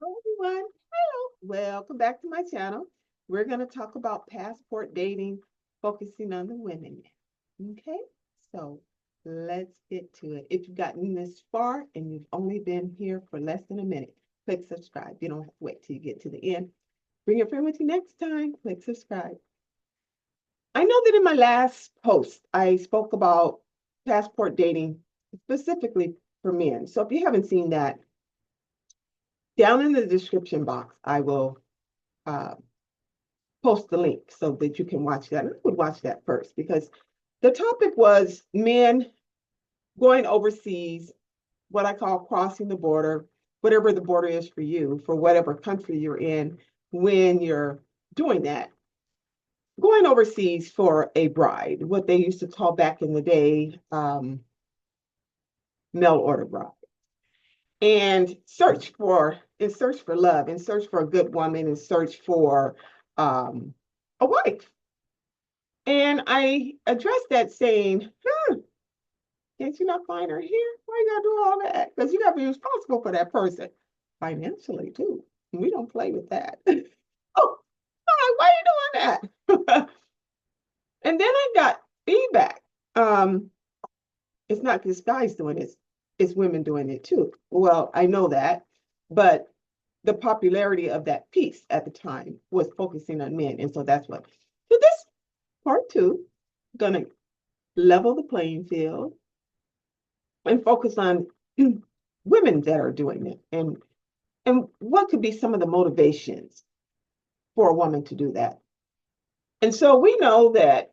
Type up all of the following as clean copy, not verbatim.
Everyone. Hello. Welcome back to my channel. We're going to talk about passport dating, focusing on the women. Okay, so let's get to it. If you've gotten this far and you've only been here for less than a minute, click subscribe. You don't have to wait till you get to the end. Bring a friend with you next time. Click subscribe. I know that in my last post, I spoke about passport dating specifically for men. So if you haven't seen that, down in the description box, I will uh, post the link so that you can watch that. I would watch that first because the topic was men going overseas, what I call crossing the border, whatever the border is for you, for whatever country you're in, when you're doing that. Going overseas for a bride, what they used to call back in the day, mail order bride. And in search for love, in search for a good woman, in search for a wife. And I addressed that saying, can't you not find her here? Why you gotta do all that? Because you gotta be responsible for that person financially too. We don't play with that. Oh, why are you doing that? And then I got feedback. It's not just guys doing this, it's women doing it too. Well, I know that, but the popularity of that piece at the time was focusing on men. And so that's what, so this part two, gonna level the playing field and focus on women that are doing it and what could be some of the motivations for a woman to do that. And so we know that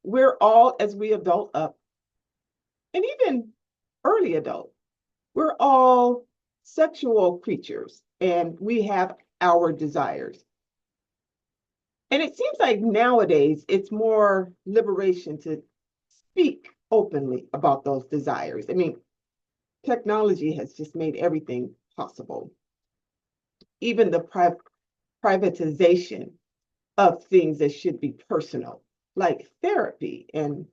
we're all, as we adult up, and even early adult, we're all sexual creatures and we have our desires. And it seems like nowadays it's more liberation to speak openly about those desires. I mean, technology has just made everything possible. Even the privatization of things that should be personal, like therapy and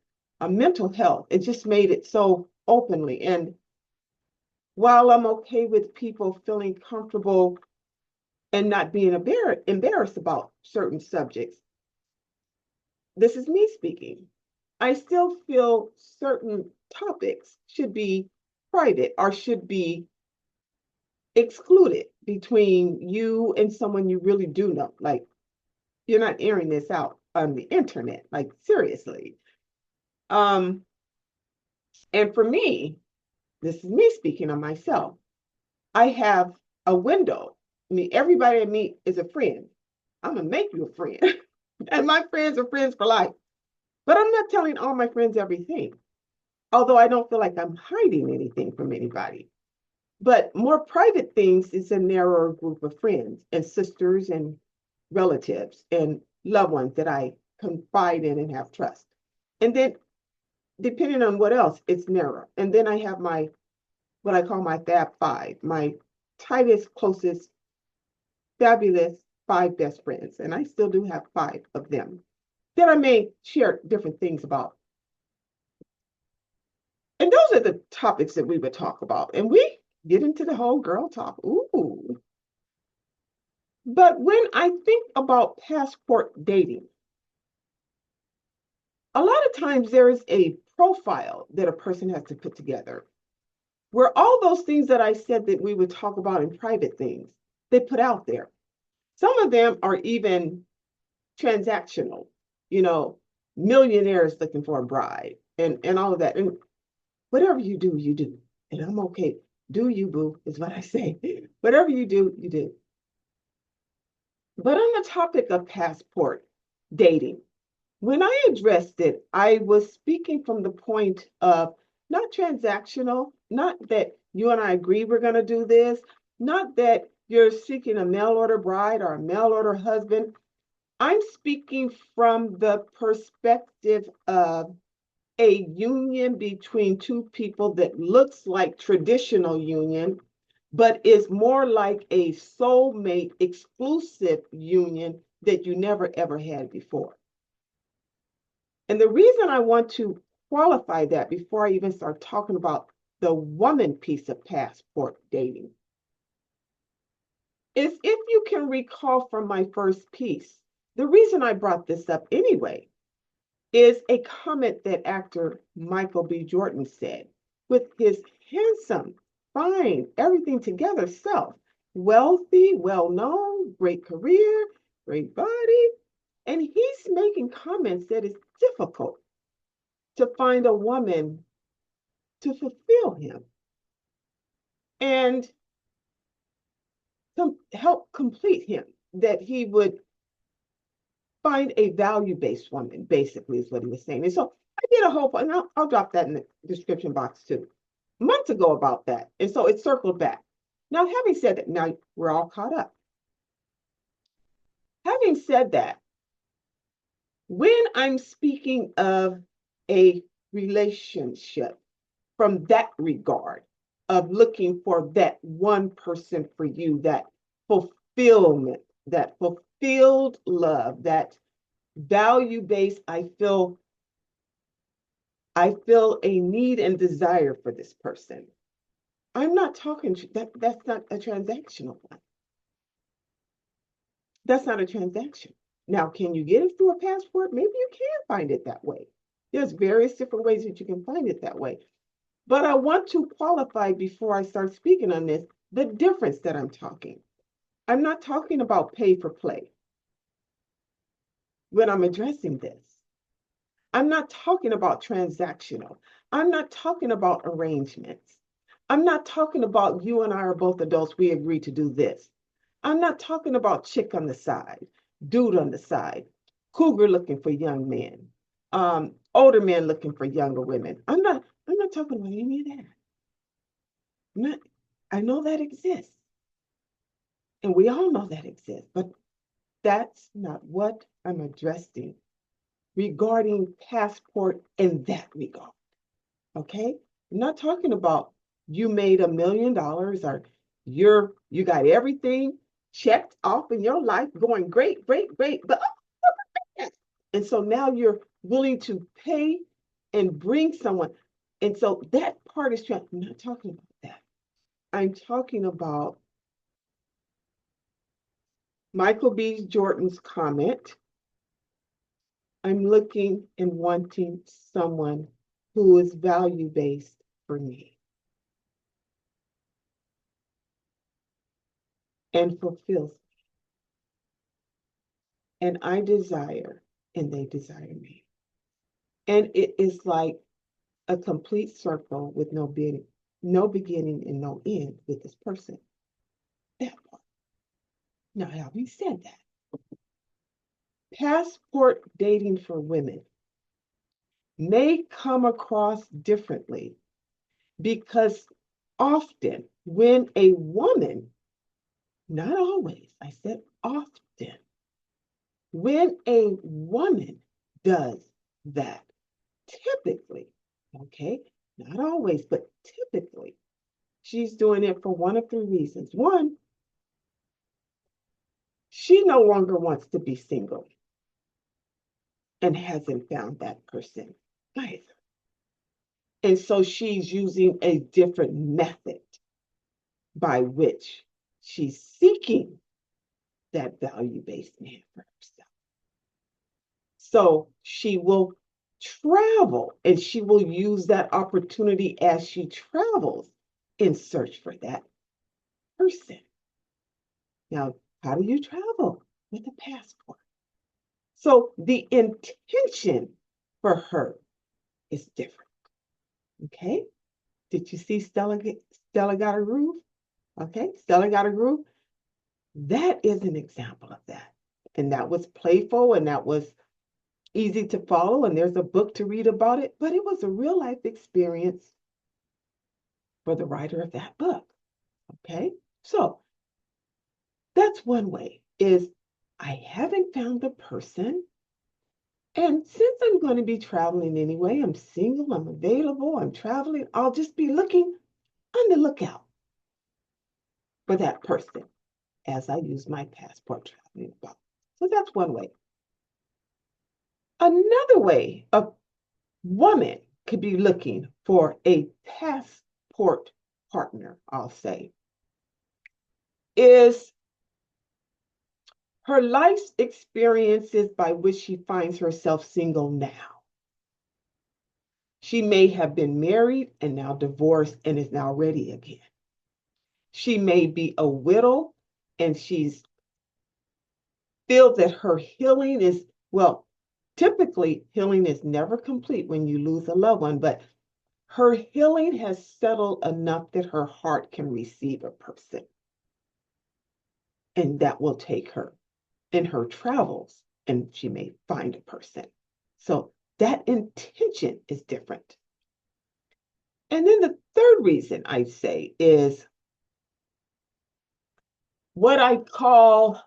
mental health, it just made it so openly. And while I'm okay with people feeling comfortable and not being embarrassed about certain subjects, this is me speaking. I still feel certain topics should be private or should be excluded between you and someone you really do know. Like, you're not airing this out on the internet, like seriously. Um, and for me, this is me speaking on myself. I have a window. I mean, everybody I meet is a friend. I'm gonna make you a friend. And my friends are friends for life. But I'm not telling all my friends everything. Although I don't feel like I'm hiding anything from anybody. But more private things is a narrower group of friends and sisters and relatives and loved ones that I confide in and have trust. And then depending on what else, it's narrow. And then I have my what I call my Fab Five, my tightest, closest, fabulous five best friends. And I still do have five of them that I may share different things about. And those are the topics that we would talk about. And we get into the whole girl talk. Ooh. But when I think about passport dating, a lot of times there is a profile that a person has to put together where all those things that I said that we would talk about in private things, they put out there. Some of them are even transactional, you know, millionaires looking for a bride and all of that. And whatever you do, you do. And I'm okay. Do you, boo, is what I say. Whatever you do, you do. But on the topic of passport dating, when I addressed it, I was speaking from the point of not transactional, not that you and I agree we're going to do this, not that you're seeking a mail order bride or a mail order husband. I'm speaking from the perspective of a union between two people that looks like traditional union, but is more like a soulmate exclusive union that you never ever had before. And the reason I want to qualify that before I even start talking about the woman piece of passport dating is, if you can recall from my first piece, the reason I brought this up anyway is a comment that actor Michael B. Jordan said with his handsome, fine, everything together self, wealthy, well-known, great career, great body, and he's making comments that it's difficult to find a woman to fulfill him and to help complete him, that he would find a value-based woman, basically, is what he was saying. And so I did a whole, and I'll drop that in the description box too, months ago about that. And so it circled back. Now, having said that, now we're all caught up. Having said that, when I'm speaking of a relationship from that regard of looking for that one person for you, that fulfillment, that fulfilled love, that value-based, I feel a need and desire for this person. I'm not talking that's not a transactional one. That's not a transaction. Now, can you get it through a passport? Maybe you can find it that way. There's various different ways that you can find it that way. But I want to qualify before I start speaking on this, the difference that I'm talking. I'm not talking about pay for play when I'm addressing this. I'm not talking about transactional. I'm not talking about arrangements. I'm not talking about you and I are both adults, we agree to do this. I'm not talking about chick on the side, dude on the side, cougar looking for young men, older men looking for younger women. I'm not talking about any of that. I know that exists. And we all know that exists, but that's not what I'm addressing regarding passport in that regard. Okay? I'm not talking about you made $1 million or you got everything checked off in your life, going great, great, great. But and so now you're willing to pay and bring someone. And so that part is true. I'm not talking about that. I'm talking about Michael B. Jordan's comment. I'm looking and wanting someone who is value-based for me and fulfills me. And I desire, and they desire me. And it is like a complete circle with no beginning and no end with this person. That part. Now, having said that, passport dating for women may come across differently because often when a woman, not always, I said often, when a woman does that, typically, okay, not always, but typically, she's doing it for one of three reasons. One, she no longer wants to be single and hasn't found that person either. And so she's using a different method by which she's seeking that value-based man for herself. So she will travel and she will use that opportunity as she travels in search for that person. Now, how do you travel? With a passport. So the intention for her is different. Okay? Did you see Stella got a groove? Okay, Stella got a groove. That is an example of that. And that was playful and that was easy to follow. And there's a book to read about it, but it was a real life experience for the writer of that book. Okay, so that's one way, is I haven't found the person. And since I'm going to be traveling anyway, I'm single, I'm available, I'm traveling, I'll just be looking on the lookout for that person as I use my passport traveling about. So that's one way. Another way a woman could be looking for a passport passport partner, I'll say, is her life's experiences by which she finds herself single now. She may have been married and now divorced and is now ready again. She may be a widow and she's feels that her healing is, well, typically healing is never complete when you lose a loved one, but her healing has settled enough that her heart can receive a person. And that will take her in her travels, and she may find a person. So that intention is different. And then the third reason I'd say is what I call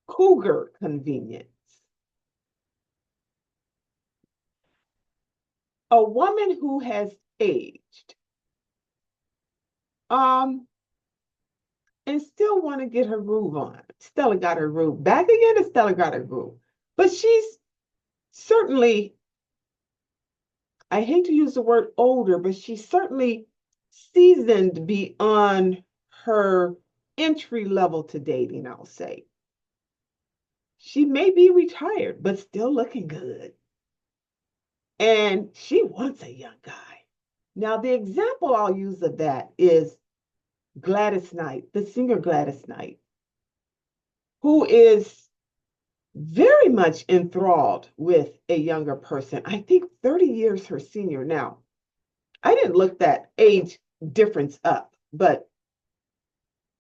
cougar convenience. A woman who has aged, and still want to get her groove on. Stella got her groove. Back again, Stella got her groove. But she's certainly, I hate to use the word older, but she's certainly seasoned beyond her entry level to dating, I'll say. She may be retired, but still looking good. And she wants a young guy. Now, the example I'll use of that is Gladys Knight, the singer Gladys Knight, who is very much enthralled with a younger person. I think 30 years her senior. Now, I didn't look that age difference up, but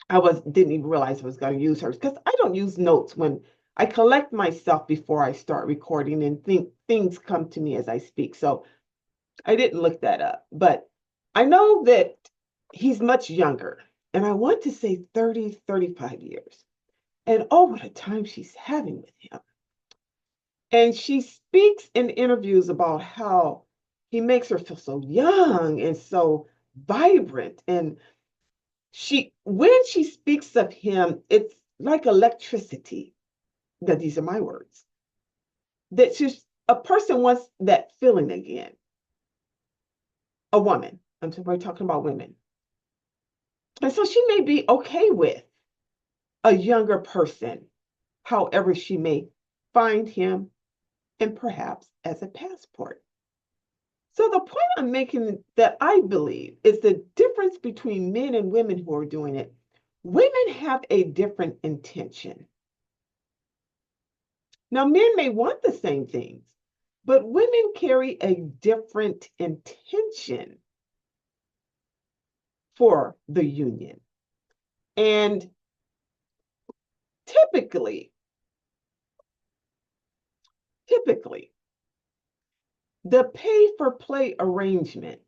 didn't even realize I was going to use hers because I don't use notes when I collect myself before I start recording and think things come to me as I speak. So I didn't look that up, but I know that he's much younger, and I want to say 30, 35 years. And oh, what a time she's having with him. And she speaks in interviews about how he makes her feel so young and so vibrant. And when she speaks of him, it's like electricity. That these are my words. That a person wants that feeling again. A woman. We're talking about women. And so she may be okay with a younger person, however she may find him, and perhaps as a passport. So the point I'm making that I believe is the difference between men and women who are doing it. Women have a different intention. Now, men may want the same things, but women carry a different intention for the union. And typically, the pay for play arrangement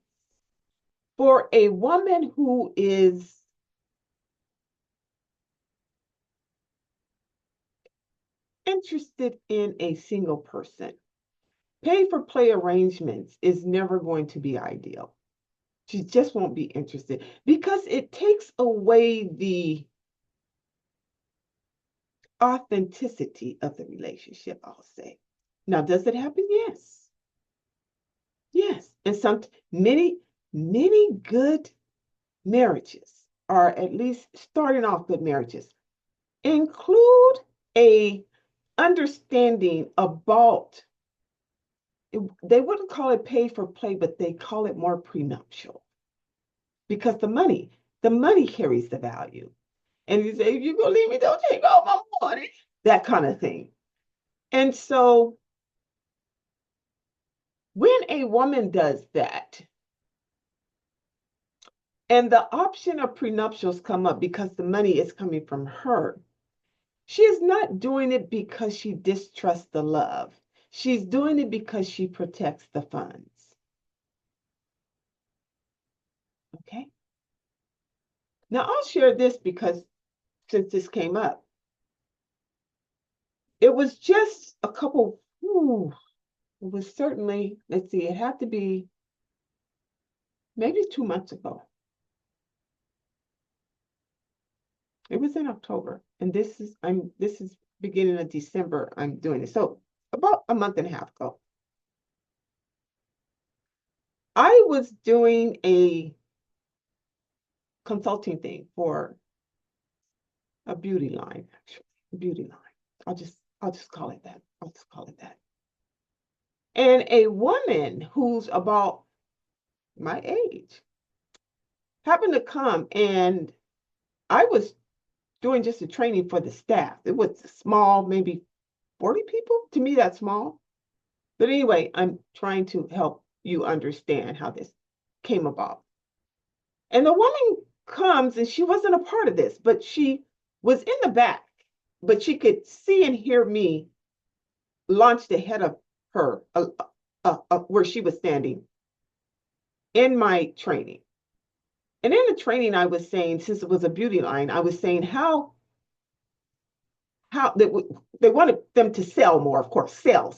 for a woman who is interested in a single person, pay for play arrangements is never going to be ideal. She just won't be interested because it takes away the authenticity of the relationship, I'll say. Now, does it happen? Yes. Yes. And many good marriages, or at least starting off good marriages, include a understanding about, they wouldn't call it pay for play, but they call it more prenuptial. Because the money carries the value. And you say, if you're going to leave me, don't take all my money. That kind of thing. And so when a woman does that, and the option of prenuptials come up because the money is coming from her, she is not doing it because she distrusts the love. She's doing it because she protects the funds. Okay? Now, I'll share this because since this came up, it was just a couple, it was certainly, let's see, it had to be maybe 2 months ago. It was in October, and this is beginning of December I'm doing it. So about a month and a half ago. I was doing a consulting thing for a beauty line, actually, a beauty line. I'll just call it that. I'll just call it that. And a woman who's about my age happened to come, and I was doing just a training for the staff. It was small, maybe 40 people. To me, that's small. But anyway, I'm trying to help you understand how this came about. And the woman comes, and she wasn't a part of this, but she was in the back, but she could see and hear me launched ahead of her, where she was standing in my training. And in the training, I was saying, since it was a beauty line, I was saying how they wanted them to sell more, of course, sell.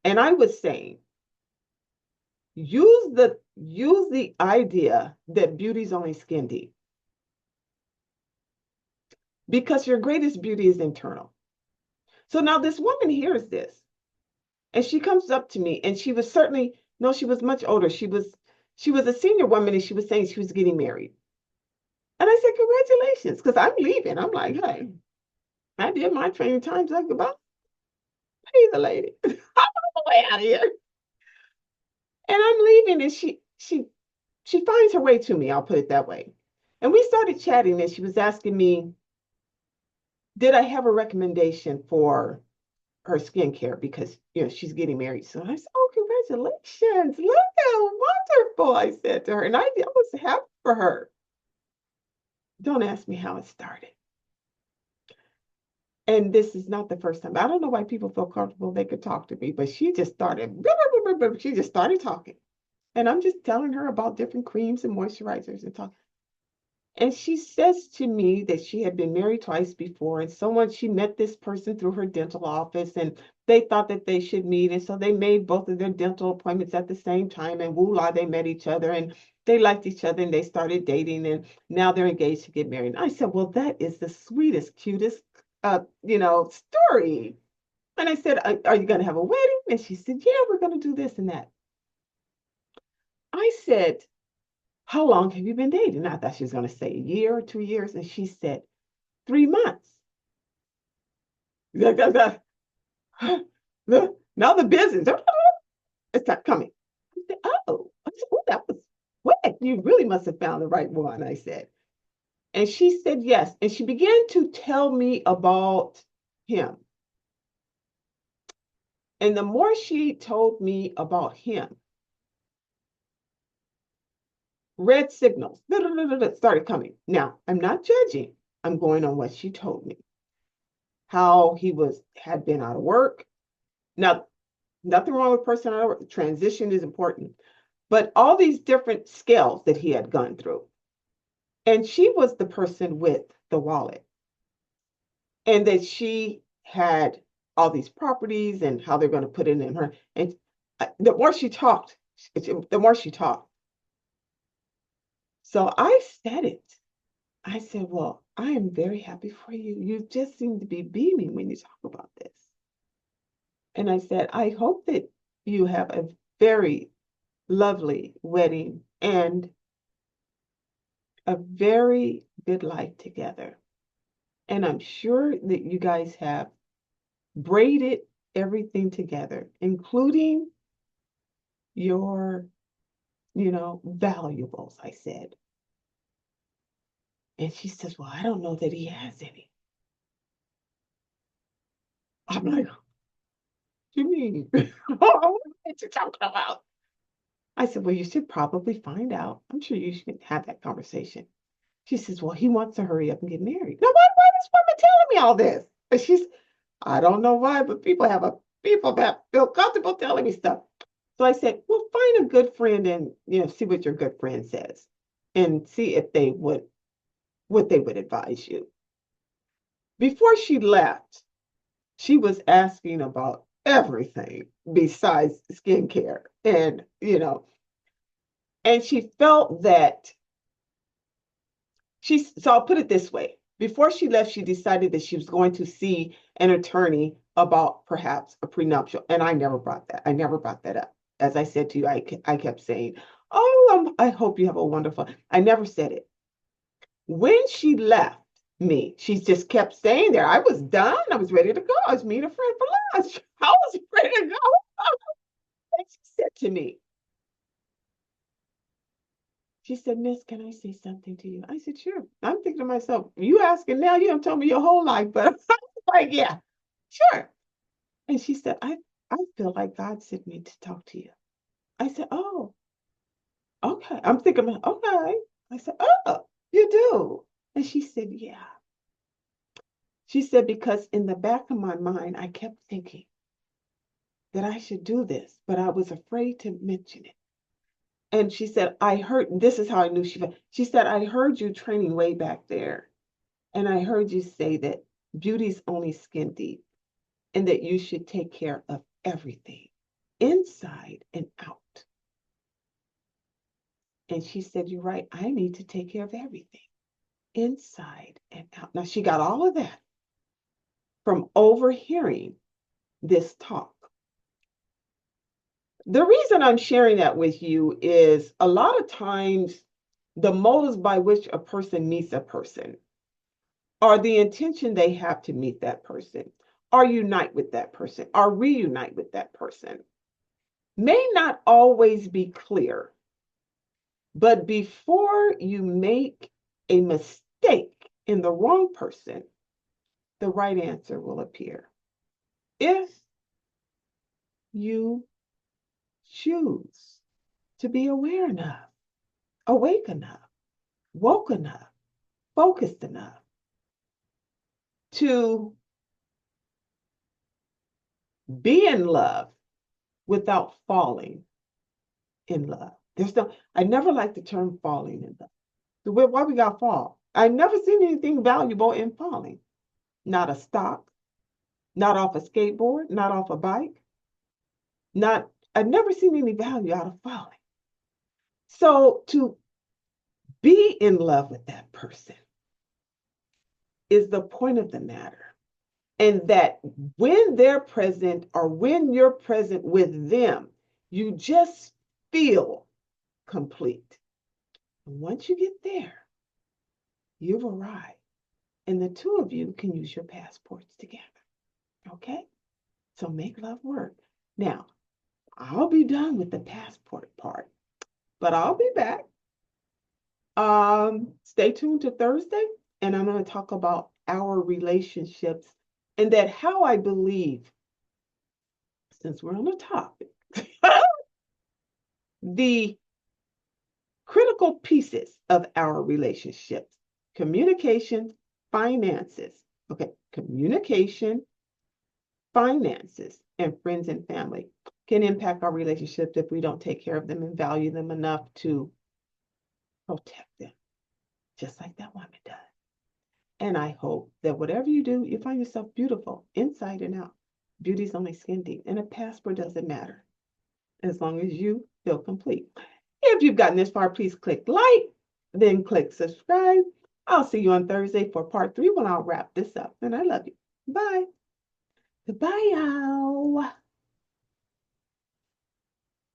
And I was saying, use the idea that beauty's only skin deep, because your greatest beauty is internal. So now this woman hears this, and she comes up to me, and she was certainly, no, she was much older. She was a senior woman, and she was saying she was getting married. And I said, congratulations, because I'm leaving. I'm like, hey, I did my training times like about pay the lady. I'm on the way out of here. And I'm leaving, and she finds her way to me, I'll put it that way. And we started chatting, and she was asking me, did I have a recommendation for her skincare, because she's getting married. So I said, oh, congratulations. Look how wonderful, I said to her. And I was happy for her. Don't ask me how it started. And this is not the first time. I don't know why people feel comfortable they could talk to me, but she just started, she just started talking. And I'm just telling her about different creams and moisturizers and talking. And she says to me that she had been married twice before, and she met this person through her dental office, and they thought that they should meet. And so they made both of their dental appointments at the same time, and voila, they met each other, and they liked each other, and they started dating, and now they're engaged to get married. And I said, well, that is the sweetest, cutest, story. And I said, are you going to have a wedding? And she said, yeah, we're going to do this and that. I said, how long have you been dating? I thought she was going to say a year or 2 years. And she said, 3 months. Now the business, it's not coming. I said, oh, that was quick. You really must have found the right one, I said. And she said, yes. And she began to tell me about him. And the more she told me about him, red signals started coming. Now, I'm not judging. I'm going on what she told me. How he had been out of work. Now, nothing wrong with person out of work. Transition is important. But all these different scales that he had gone through. And she was the person with the wallet. And that she had all these properties and how they're going to put it in her. And the more she talked, the more she talked. So I said it. I said, well, I am very happy for you. You just seem to be beaming when you talk about this. And I said, I hope that you have a very lovely wedding and a very good life together. And I'm sure that you guys have braided everything together, including your, valuables, I said. And she says, well, I don't know that he has any. I'm like, what do you mean? What you talking about? I said, well, you should probably find out. I'm sure you should have that conversation. She says, well, he wants to hurry up and get married. Now, why is this woman telling me all this? And I don't know why, but people that feel comfortable telling me stuff. So I said, well, find a good friend and, see what your good friend says and see if what they would advise you. Before she left, she was asking about everything besides skincare. And, and she felt that so I'll put it this way. Before she left, she decided that she was going to see an attorney about perhaps a prenuptial. And I never brought that up. as I said to you, I kept saying, oh, I hope you have a wonderful, I never said it. When she left me, she just kept staying there. I was done. I was ready to go. I was meeting a friend for lunch. I was ready to go. And she said to me, she said, Miss, can I say something to you? I said, sure. I'm thinking to myself, you asking now, you don't tell me your whole life, but I'm like, yeah, sure. And she said, I feel like God sent me to talk to you. I said, oh, okay. I'm thinking, okay. I said, oh, you do. And she said, yeah. She said, because in the back of my mind, I kept thinking that I should do this, but I was afraid to mention it. And she said, I heard, this is how I knew she said, I heard you training way back there. And I heard you say that beauty's only skin deep and that you should take care of everything inside and out. And she said, you're right. I need to take care of everything inside and out. Now, she got all of that from overhearing this talk. The reason I'm sharing that with you is a lot of times the motives by which a person meets a person or the intention they have to meet that person or unite with that person or reunite with that person may not always be clear. But before you make a mistake in the wrong person, the right answer will appear. If you choose to be aware enough, awake enough, woke enough, focused enough to be in love without falling in love. I never like the term falling in love. Why we got fall? I've never seen anything valuable in falling. Not a stock, not off a skateboard, not off a bike, I've never seen any value out of falling. So to be in love with that person is the point of the matter. And that when they're present or when you're present with them, you just feel complete. And once you get there, you've arrived. And the two of you can use your passports together. Okay? So make love work. Now, I'll be done with the passport part, but I'll be back. Stay tuned to Thursday, and I'm going to talk about our relationships and that how I believe, since we're on the topic, the critical pieces of our relationships, communication, finances. Okay, communication, finances, and friends and family can impact our relationships if we don't take care of them and value them enough to protect them, just like that woman does. And I hope that whatever you do, you find yourself beautiful inside and out. Beauty's only skin deep, and a passport doesn't matter as long as you feel complete. If you've gotten this far, please click like, then click subscribe. I'll see you on Thursday for part 3 when I'll wrap this up. And I love you. Bye. Goodbye, y'all.